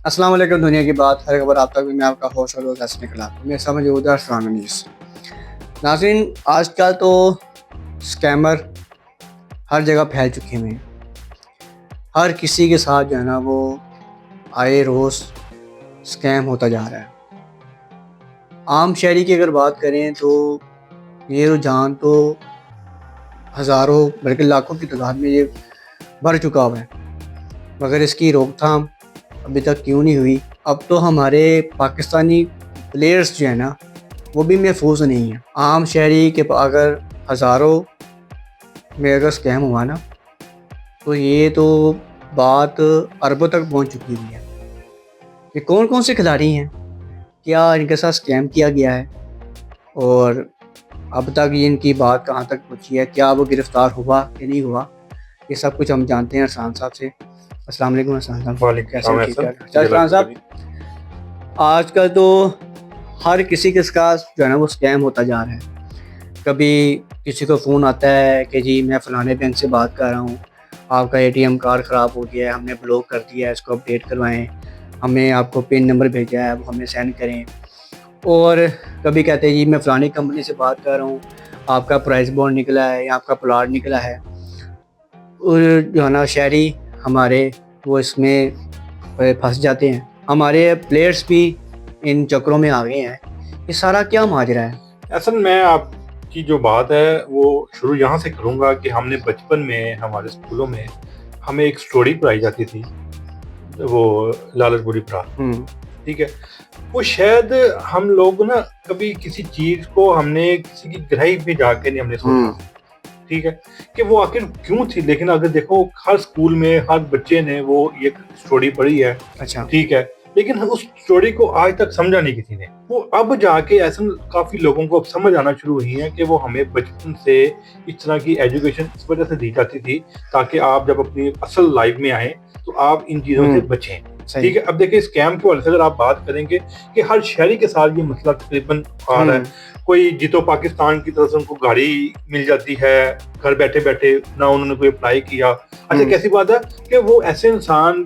अस्सलाम वालेकुम। दुनिया की बात हर खबर आप तक भी मैं आपका होस्ट और दोस्त ऐसे निकला मैं समझ उधर न्यूज़। नाज़रीन, आजकल तो स्कैमर हर जगह फैल चुके हैं। हर किसी के साथ जो है ना वो आए रोज़ स्कैम होता जा रहा है। आम शहरी की अगर बात करें तो ये रुझान तो हज़ारों बल्कि लाखों की तादाद में ये बढ़ चुका हुआ है, मगर इसकी रोकथाम अभी तक क्यों नहीं हुई। अब तो हमारे पाकिस्तानी प्लेयर्स जो है ना वो भी महफूज नहीं है। आम शहरी के अगर हज़ारों में अगर स्कैम हुआ ना तो ये तो बात अरबों तक पहुंच चुकी हुई है कि कौन कौन से खिलाड़ी हैं, क्या इनके साथ स्कैम किया गया है और अब तक ये इनकी बात कहाँ तक पहुंची है, क्या वो गिरफ़्तार हुआ कि नहीं हुआ। ये सब कुछ हम जानते हैं अरसान साहब से। अस्सलाम वालेकुम अरसान साहब, कैसे ठीक ठाक? अरसान साहब, आजकल तो हर किसी के साथ जो है ना वो स्कैम होता जा रहा है। कभी किसी को फ़ोन आता है कि जी मैं फ़लाने बैंक से बात कर रहा हूँ, आपका एटीएम कार्ड ख़राब हो गया है, हमने ब्लॉक कर दिया है, इसको अपडेट करवाएं, हमने आपको पिन नंबर भेजा है, वो हमें सेंड करें। और कभी कहते हैं जी मैं फ़लानी कंपनी से बात कर रहा हूँ, आपका प्राइस बॉन्ड निकला है या आपका प्लाट निकला है। और जो है ना शहरी हमारे वो इसमें फंस जाते हैं। हमारे प्लेयर्स भी इन चक्रों में आ गए हैं। ये सारा क्या माजरा है? असल में आपकी जो बात है वो शुरू यहाँ से करूँगा कि हमने बचपन में हमारे स्कूलों में हमें एक स्टोरी पढ़ाई जाती थी, वो लालच बुरी प्रात। ठीक है, वो शायद हम लोग ना कभी किसी चीज को हमने किसी की गहराई में जाके नहीं हमने सोचा, ठीक है, कि वो आखिर क्यों थी। लेकिन अगर देखो हर स्कूल में हर बच्चे ने वो ये स्टोरी पढ़ी है। अच्छा, ठीक है, लेकिन उस स्टोरी को आज तक समझा नहीं किसी ने। वो अब जाके ऐसा काफी लोगों को अब समझ आना शुरू हुई है कि वो हमें बचपन से इस तरह की एजुकेशन इस वजह से दी जाती थी ताकि आप जब अपनी असल लाइफ में आए तो आप इन चीजों से बचें। ठीक है, अब देखिए स्कैम के हवाले से अगर आप बात करेंगे कि हर शहरी के साथ ये मसला तकरीबन आ रहा है। कोई जीतो पाकिस्तान की तरफ से उनको गाड़ी मिल जाती है घर बैठे बैठे, ना उन्होंने कोई अप्लाई किया। अच्छा, कैसी बात है कि वो ऐसे इंसान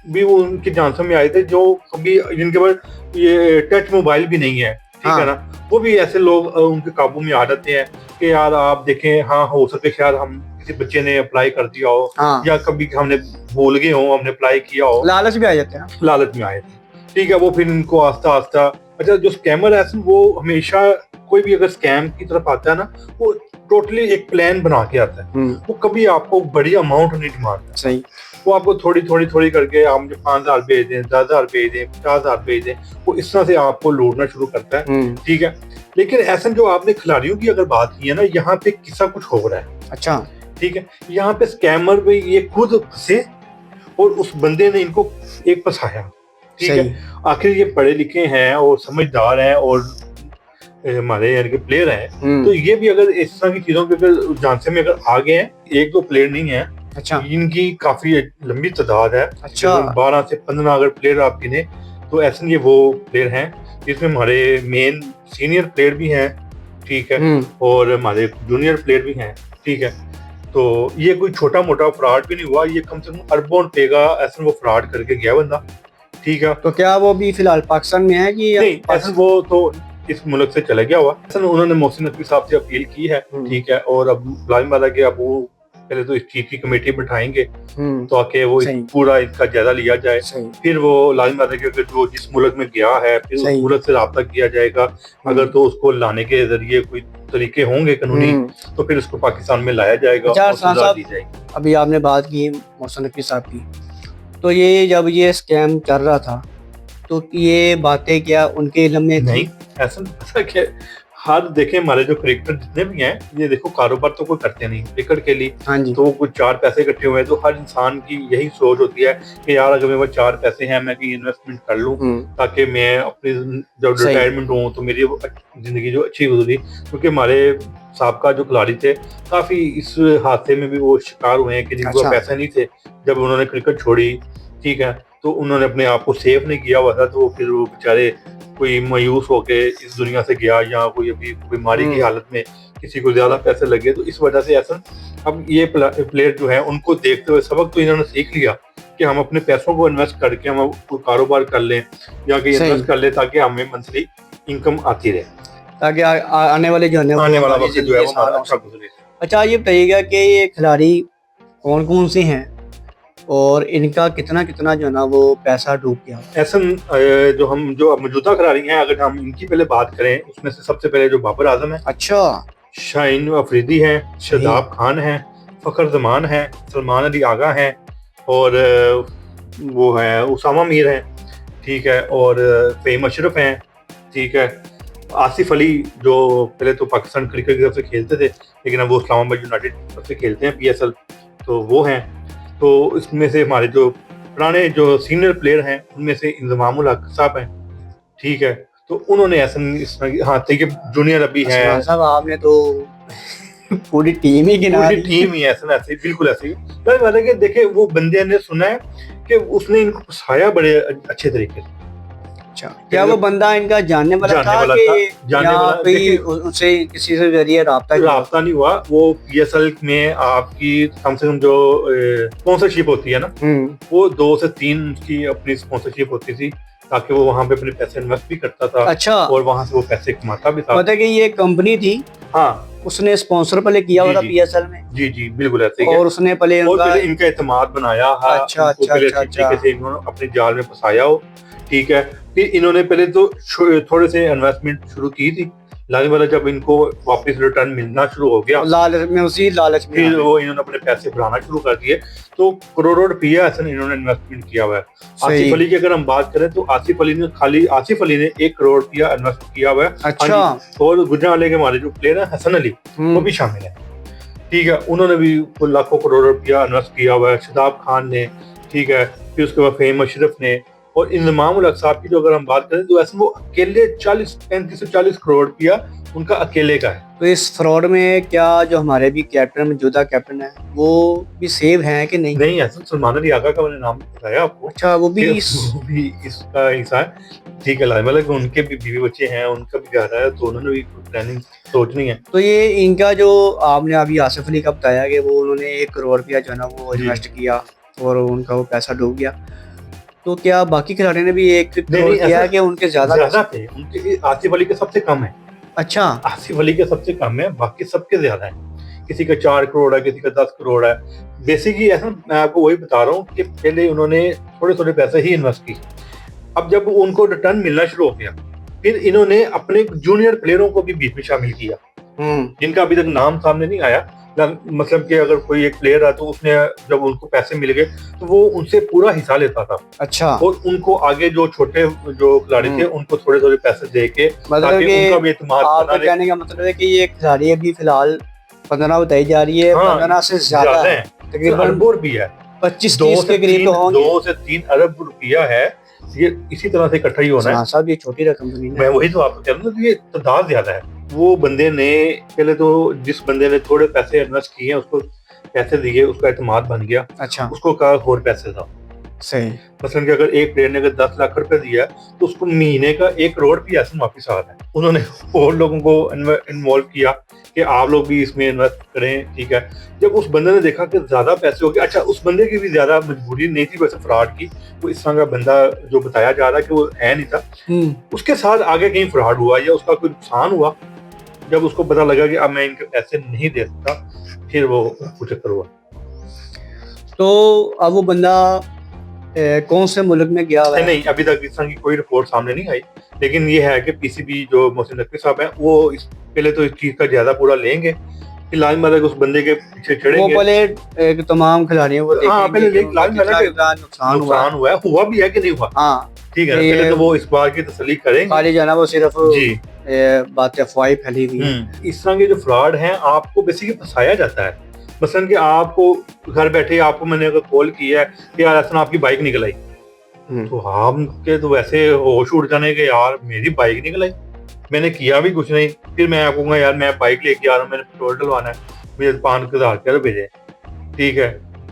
भी वो उनकी जांच में आए थे जो कभी जिनके पास ये टच मोबाइल भी नहीं है, ठीक है ना, वो भी ऐसे लोग उनके काबू में आ जाते हैं कि यार आप देखें, हाँ हो सके शायद हम किसी बच्चे ने अप्लाई कर दिया हो या कभी हमने भूल गए हो, हमने अप्लाई किया हो, लालच भी आ जाते हैं। लालच में आए थे। ठीक है, वो फिर इनको आस्ता आस्ता, अच्छा जो स्कैमर है वो हमेशा कोई भी अगर स्कैम की तरफ आता है ना वो टोटली एक प्लान बना के आता है। वो कभी आपको बड़ी अमाउंट नहीं मारता। सही, वो आपको थोड़ी थोड़ी थोड़ी करके आप मुझे 5,000 भेज दें, 10,000 भेज दें, 50,000 भेज दें, वो इस तरह से आपको लूटना शुरू करता है। ठीक है, लेकिन ऐसा जो आपने खिलाड़ियों की अगर बात की है ना, यहाँ पे किस्सा कुछ हो रहा है। अच्छा, ठीक है, यहाँ पे स्कैमर पे ये खुद फंसे और उस बंदे ने इनको एक फंसाया। ठीक है, आखिर ये पढ़े लिखे हैं और समझदार हैं और हमारे यानी कि प्लेयर हैं, तो ये भी अगर इस तरह की चीजों के अगर झांसे में अगर आ गए हैं, एक दो प्लेयर नहीं है। अच्छा, इनकी काफी लंबी तादाद है। अच्छा, 12 से 15 अगर प्लेयर आप गिने तो ऐसे ये वो प्लेयर हैं जिसमें हमारे मेन सीनियर प्लेयर भी हैं, ठीक है, और हमारे जूनियर प्लेयर भी हैं। ठीक है, तो ये कोई छोटा मोटा फ्रॉड भी नहीं हुआ, ये कम से कम अरबों रुपए का ऐसा वो फ्रॉड करके गया बंदा। ठीक है, तो क्या वो भी फिलहाल पाकिस्तान में है कि नहीं, ऐसा वो तो इस मुल्क से चला गया हुआ। ऐसा उन्होंने मोहसिन नकवी साहब से अपील की है। ठीक है, और अब लाजिम वाला कि अब वो पहले तो इस चीज की कमेटी बैठाएंगे तो आके वो पूरा इसका जायजा लिया जाए, फिर वो लाजिम वाला कि जो जिस मुल्क में गया है फिर उस मुल्क से राब्ता किया जाएगा। अगर तो उसको लाने के जरिए कोई तरीके होंगे कानूनी तो फिर उसको पाकिस्तान में लाया जाएगा और सजा दी जाएगी। अभी आपने बात की मोहसिन नकवी साहब की, तो ये जब ये स्कैम चल रहा था तो ये बातें क्या उनके इल्म में नहीं? ऐसा क्या, हर देखें हमारे जो क्रिकेटर जितने भी हैं, ये देखो कारोबार तो कोई करते नहीं क्रिकेट के लिए। हाँ जी, तो वो कुछ 4 पैसे इकट्ठे हुए तो हर इंसान की यही सोच होती है कि यार अगर मेरे पास 4 पैसे हैं मैं कहीं इन्वेस्टमेंट कर लूं ताकि मैं अपनी जब रिटायरमेंट हूँ तो मेरी जिंदगी जो अच्छी गुजरी। क्योंकि हमारे साबका जो खिलाड़ी थे काफी इस हादसे में भी वो शिकार हुए हैं कि जिनको पैसे नहीं थे जब उन्होंने क्रिकेट छोड़ी। ठीक है, तो उन्होंने अपने आप को सेफ नहीं किया हुआ था, तो फिर वो बेचारे कोई मायूस होके इस दुनिया से गया या कोई अभी बीमारी की हालत में किसी को ज्यादा पैसे लगे, तो इस वजह से ऐसा अब ये प्लेयर जो है उनको देखते हुए सबक तो इन्होंने सीख लिया कि हम अपने पैसों को इन्वेस्ट करके हम कोई कारोबार कर लें या कि सही। इन्वेस्ट कर लें ताकि हमें मंथली इनकम आती रहे, ताकि आने वाले जो है वो आने वाला हमारी वक्त जो है जिंदगी वो आसान हमारा हो अच्छा सके। गुजरे। अच्छा, ये बताइएगा कि ये खिलाड़ी कौन कौन से हैं और इनका कितना कितना जो है ना वो पैसा डूब गया? ऐसा जो मौजूदा खिलाड़ी हैं, अगर हम इनकी पहले बात करें, उसमें से सबसे पहले जो बाबर आजम है, अच्छा, शाहीन अफरीदी हैं, शादाब खान हैं, फखर जमान हैं, सलमान अली आगा हैं, और वो है उसामा मीर हैं, ठीक है, और फ़हीम अशरफ हैं, ठीक है, आसिफ अली जो पहले तो पाकिस्तान क्रिकेट की तरफ से खेलते थे लेकिन अब वो इस्लामाबाद यूनाइटेड की तरफ से खेलते हैं PSL, तो वो हैं। तो इसमें से हमारे जो पुराने जो सीनियर प्लेयर हैं उनमें से इंजमामुल हक साहब हैं, ठीक है, तो उन्होंने ऐसा इस तरह की, हाँ ठीक है, जूनियर अभी है, असमान साहब आपने तो पूरी टीम ही गिना पूरी दी। टीम ही ऐसे ऐसे बिल्कुल ऐसे ही। तो बात है कि देखे वो बंदे ने सुना है कि उसने इनको फंसाया बड़े अच्छे तरीके से। अच्छा, क्या वो बंदा इनका जानने वाला था कि जानने वाला कोई उनसे किसी से जरिए राब्ता नहीं हुआ? वो PSL में आपकी कम से कम जो स्पॉन्सरशिप होती है ना, वो 2 से 3 की अपनी स्पॉन्सरशिप होती थी ताकि वो वहाँ पे अपने पैसे इन्वेस्ट भी करता था। अच्छा, और वहाँ से वो पैसे कमाता भी था। मतलब कि ये कंपनी थी, हाँ, उसने स्पॉन्सर पहले किया हुआ था PSL में। जी जी बिल्कुल ऐसे ही है। और उसने पहले इनका एतमाद बनाया। अच्छा, तरीके से इन्होंने अपने जाल में फंसाया हो, ठीक है। फिर इन्होंने पहले तो थोड़े से इन्वेस्टमेंट शुरू की थी, लाने वाला जब इनको वापस रिटर्न मिलना शुरू हो गया, लालच में फिर वो इन्होंने अपने पैसे बढ़ाना शुरू कर दिए। तो करोड़ों रुपया ऐसा इन्होंने इन्वेस्टमेंट किया हुआ है। आसिफ अली की अगर हम बात करें तो आसिफ अली ने 1 करोड़ रुपया इन्वेस्ट किया हुआ है। अच्छा, और गुजरांवाले के हमारे जो प्लेयर है हसन अली, वो भी शामिल है, ठीक है, उन्होंने भी लाखों करोड़ रुपया इन्वेस्ट किया हुआ है। शादाब खान ने, ठीक है, फिर उसके बाद फ़हीम अशरफ ने, और इंजमामुल हक साहब की जो अगर हम बात करें तो ऐसे वो अकेले 35 से 40 करोड़ रुपया उनका अकेले का है। तो इस फ्रॉड में क्या जो हमारे भी कैप्टन, मौजूदा कैप्टन है, वो भी सेव हैं कि नहीं? नहीं, ऐसा सलमान अली आगा का मैंने नाम बताया आपको। अच्छा, वो भी इसका हिस्सा है, ठीक है। मतलब उनके भी बीवी बच्चे हैं, उनका भी घर है, तो उन्होंने भी प्लानिंग सोचनी है। तो ये इनका जो आपने अभी आसिफ अली का बताया कि वो उन्होंने 1 करोड़ रुपया जो है ना वो इन्वेस्ट किया और उनका वो पैसा डूब गया, तो क्या बाकी खिलाड़ियों ने भी 1 करोड़ किया कि उनके ज्यादा थे? उनके आसिफ अली के सबसे कम है। अच्छा, आसिफ अली के सबसे कम है, बाकी सबके ज्यादा है। किसी का 4 करोड़ है, किसी का 10 करोड़ है। बेसिकली ऐसा मैं आपको वही बता रहा हूँ कि पहले उन्होंने थोड़े थोड़े पैसे ही इन्वेस्ट की। अब जब उनको रिटर्न मिलना शुरू हो गया, फिर इन्होंने अपने जूनियर प्लेयरों को भी बीच में शामिल किया, जिनका अभी तक नाम सामने नहीं आया। मतलब कि अगर कोई एक प्लेयर है तो उसने जब उनको पैसे मिल गए तो वो उनसे पूरा हिस्सा लेता था। अच्छा, और उनको आगे जो छोटे जो खिलाड़ी थे उनको थोड़े थोड़े पैसे दे के, मतलब कि उनका भी एतमाद आपका कहने का मतलब है कि ये खिलाड़ी अभी फिलहाल 15 बताई जा रही है। हाँ, 15 से ज्यादा है, तकरीबन अरबों रुपया, 25-30 के करीब तो होंगे। 2 से 3 अरब रुपया है। ये इसी तरह से इकट्ठा ही होना है। साहब, ये छोटी रकम तो नहीं है। मैं वही तो आपको कह रहा हूँ, ये तादाद ज्यादा है। वो बंदे ने पहले तो, जिस बंदे ने थोड़े पैसे इन्वेस्ट किए उसको पैसे दिए, उसका एतमाद बन गया। अच्छा, उसको कहा और पैसे दो। सही। मसलन कि अगर एक प्लेयर ने अगर 10 लाख रुपए दिया तो उसको महीने का 1 करोड़ भी ऐसा वापिस आ रहा है। उन्होंने और लोगों को इन्वॉल्व किया कि आप लोग भी इसमें इन्वेस्ट करें, ठीक है। जब उस बंदे ने देखा कि ज्यादा पैसे हो गए, अच्छा उस बंदे की भी ज्यादा मजबूरी नहीं थी वैसे फ्रॉड की, वो इस तरह का बंदा जो बताया जा रहा है कि वो है नहीं था, उसके साथ आगे कहीं फ्रॉड हुआ या उसका कोई नुकसान हुआ, जब उसको पता लगा कि अब मैं इनके पैसे नहीं दे सकता, फिर वो कुछ चक्कर हुआ। तो अब वो बंदा कौन से मुल्क में गया हुआ है? नहीं, अभी तक इस तरह की कोई रिपोर्ट सामने नहीं आई, लेकिन ये है कि PCB जो मोहसिन नकवी साहब हैं वो पहले तो इस चीज का ज्यादा पूरा लेंगे, फिर लाइन मतलब उस बंदे के पीछे चढ़ेंगे। वो पहले तमाम खिलाड़ियों को देखेंगे। हाँ, पहले नुकसान हुआ भी है कि नहीं हुआ। हाँ, ठीक है, पहले तो वो इस बात की तसल्ली करेंगे। खाली जाना वो सिर्फ जी बातें अफवाह फैली हुई। इस तरह के जो फ्रॉड हैं आपको बेसिकली फंसाया जाता है। मसलन कि आपको घर बैठे आपको मैंने अगर कॉल किया है कि यार ऐसा आपकी बाइक निकल आई, तो आपके तो वैसे होश उड़ जाने के, यार मेरी बाइक निकल आई, मैंने किया भी कुछ नहीं। फिर मैं आपको कहूँगा यार मैं बाइक लेके आ रहा हूँ, मैंने पेट्रोल डलवाना है, मुझे 5,000 भेजे, ठीक है,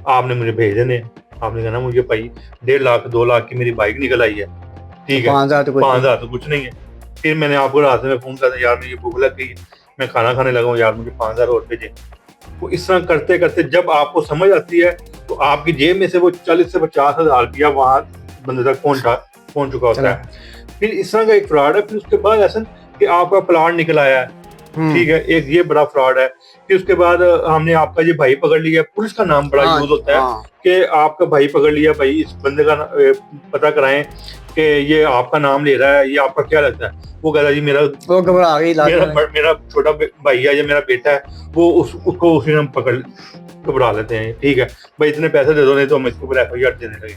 आपने मुझे भेज देने। आपने कहना मुझे भाई 1.5 लाख 2 लाख की मेरी बाइक निकल आई है, ठीक है, 5,000 तो कुछ नहीं है। फिर मैंने आपको रात में फोन कर दिया, यार मुझे भूख लग गई, मैं खाना खाने लगा हूँ, यार मुझे 5,000 और भेजे। वो इस तरह करते करते जब आपको समझ आती है तो आपकी जेब में से वो 40 से 50 हज़ार रुपया वहां बंदे तक पहुंच चुका होता है। फिर इस तरह का एक फ्रॉड है। फिर उसके बाद ऐसा कि आपका प्लाट निकल आया है, ठीक है, एक ये बड़ा फ्रॉड है। फिर उसके बाद हमने आपका ये भाई पकड़ लिया। पुलिस का नाम बड़ा यूज होता है कि आपका भाई पकड़ लिया, भाई इस बंदे का पता कराएं कि ये आपका नाम ले रहा है, ये आपका क्या लगता है। वो कहता है जी वो घबरा गई, मेरा छोटा भाई है या मेरा बेटा है, वो उसको उसी में पकड़ घबरा लेते हैं, ठीक है भाई इतने पैसे दे दो नहीं तो हम इसके ऊपर FIR देने लगे।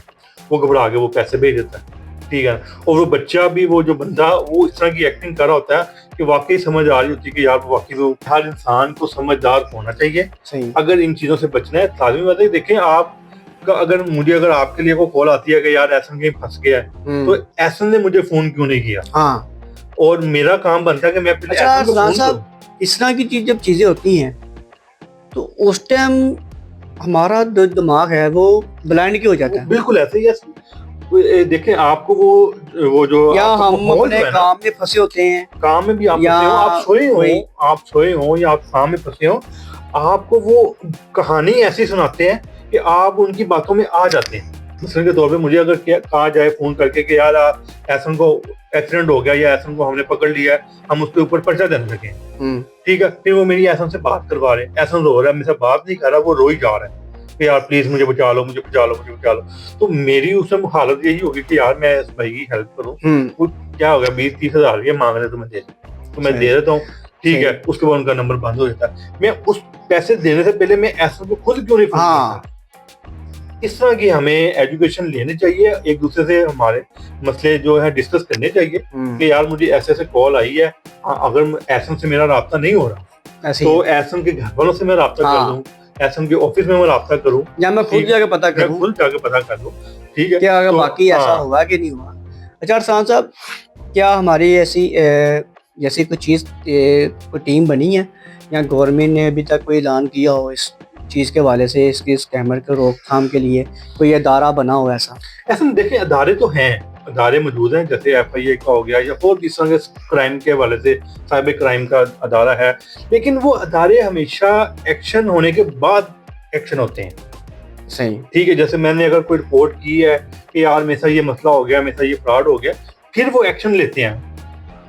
वो घबरा के वो पैसे भेज देता है, ठीक है। और वो बच्चा भी, वो जो बंदा, वो इस तरह की एक्टिंग कर रहा होता है कि वाकई समझ आ रही होती है कि यार वाकई वो हर इंसान को समझदार होना चाहिए। अगर इन चीजों से बचना है, लाजमी बात है। देखें आप, अगर आपके लिए कोई कॉल आती है कि यार ऐसा कहीं फंस गया है, तो ऐसा ने मुझे फोन क्यों नहीं किया, और मेरा काम बनता है कि मैं पहले ऐसा को फोन करूं। इस तरह की जब चीजें होती हैं तो उस टाइम हमारा जो दिमाग है वो ब्लाइंड क्यों हो जाता है। बिल्कुल ऐसे ही देखें आपको वो जो या हम अपने काम में फंसे होते हैं, काम में भी आप फंसे हो, आप सोए हो या आप काम में फंसे हो, आपको वो कहानी ऐसी सुनाते हैं कि आप उनकी बातों में आ जाते हैं। मिसाल के तौर पे मुझे अगर कहा जाए फोन करके कि यार ऐसन को एक्सीडेंट हो गया या ऐसन को हमने पकड़ लिया है, हम उसके ऊपर पर्चा देने लगे, ठीक है। फिर वो मेरी ऐसन से बात करवा रहे हैं, ऐसन रो रहा है, मेरे से बात नहीं कर रहा, वो रो ही जा रहा है कि यार प्लीज मुझे बचा लो, मुझे बचा लो, मुझे बचा लो। तो मेरी उस समय हालत यही होगी कि यार मैं इस भाई की हेल्प करूँ। वो क्या हो गया, 20-30 हज़ार रुपये मांग रहे तो मैं दे देता हूँ, ठीक है। उसके बाद उनका नंबर बंद हो जाता है। मैं उस पैसे देने से पहले मैं ऐसा को खुद क्यों नहीं फोन। इस तरह की हमें एजुकेशन लेनी चाहिए, एक दूसरे से हमारे मसले जो है डिस्कस करने चाहिए कि यार मुझे ऐसे कॉल आई है, अगर एसएम से मेरा राब्ता नहीं हो रहा तो एसएम के घर वालों से मैं राब्ता कर लूँ, एसएम के ऑफिस में मैं राब्ता करूँ, या मैं खुद जाके पता कर लूँ, ठीक है, क्या अगर बाकी ऐसा हुआ कि नहीं हुआ। अच्छा अरसान साहब, क्या हमारी ऐसी जैसी कोई चीज़ कोई टीम बनी है या गवर्नमेंट ने अभी तक कोई ऐलान किया हो इस चीज़ के हवाले से, इसकी स्कैमर के रोकथाम के लिए कोई अदारा बना हो? ऐसा देखिए अदारे तो हैं, अदारे मौजूद हैं, जैसे FIA का हो गया या और इस तरह के क्राइम के हवाले से साइबर क्राइम का अदारा है, लेकिन वो अदारे हमेशा एक्शन होने के बाद एक्शन होते हैं। सही, ठीक है। जैसे मैंने अगर कोई रिपोर्ट की है कि यार मेरे साथ ये मसला हो गया, मेरे साथ ये फ्रॉड हो गया, फिर वो एक्शन लेते हैं,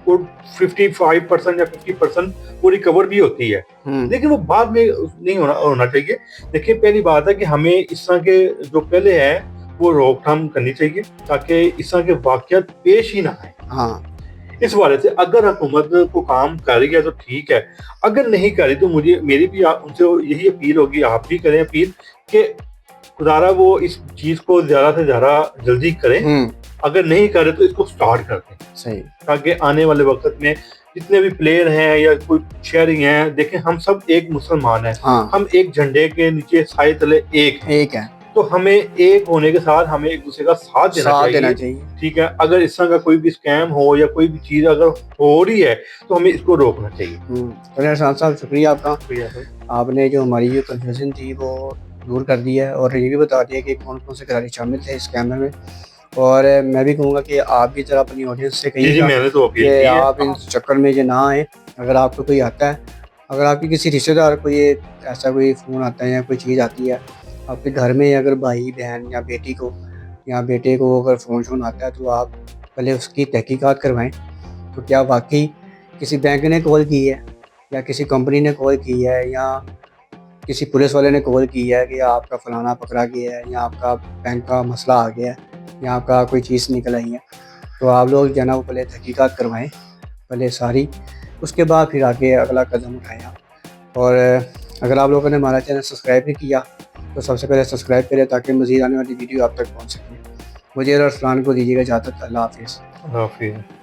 वो 55% या 50% वो रिकवर भी होती है, लेकिन वो बाद में नहीं होना चाहिए। देखिए पहली बात है कि हमें इस तरह के जो पहले हैं वो रोकथाम करनी चाहिए ताकि इस तरह के वाकयात पेश ही ना आए। इस वाले से अगर हुकूमत को काम कर रही है तो ठीक है, अगर नहीं कर रही तो मेरी भी उनसे यही अपील होगी, आप भी करें अपील कि खुदारा वो इस चीज को ज्यादा से ज्यादा जल्दी करें, अगर नहीं करे तो इसको स्टार्ट कर दें, सही, ताकि आने वाले वक्त में जितने भी प्लेयर हैं या कोई शेयरिंग है, देखें हम सब एक मुसलमान हैं, हम एक झंडे के नीचे साए तले एक है, तो हमें एक होने के साथ हमें एक दूसरे का साथ देना चाहिए, ठीक है। अगर इस तरह का कोई भी स्कैम हो या कोई भी चीज अगर हो रही है तो हमें इसको रोकना चाहिए। साहब शुक्रिया आपका, आपने जो हमारी जो कंफ्यूजन थी वो दूर कर दिया है और ये भी बता दिया कि कौन कौन से खिलाड़ी शामिल थे इस स्कैमर में। और मैं भी कहूँगा कि आप भी जरा अपनी ऑडियंस से कहिएगा कि आप इन चक्कर में जो ना आए। अगर आपको कोई आता है, अगर आपके किसी रिश्तेदार को ये ऐसा कोई फ़ोन आता है या कोई चीज़ आती है आपके घर में, अगर भाई बहन या बेटी को या बेटे को अगर फ़ोन आता है तो आप पहले उसकी तहकीकात करवाएं तो क्या वाकई किसी बैंक ने कॉल की है या किसी कंपनी ने कॉल की है या किसी पुलिस वाले ने कॉल की है कि आपका फ़लाना पकड़ा गया है या आपका बैंक का मसला आ गया है या आपका कोई चीज़ निकल आई है, तो आप लोग जो है ना वो पहले तहकीकात करवाएं पहले सारी, उसके बाद फिर आगे अगला कदम उठाएं। और अगर आप लोगों ने हमारा चैनल सब्सक्राइब नहीं किया तो सबसे पहले सब्सक्राइब करें ताकि मज़ीद आने वाली वीडियो आप तक पहुँच सके। मुझे और अरसलान को दीजिएगा इजाज़त। अल्लाह हाफिज़।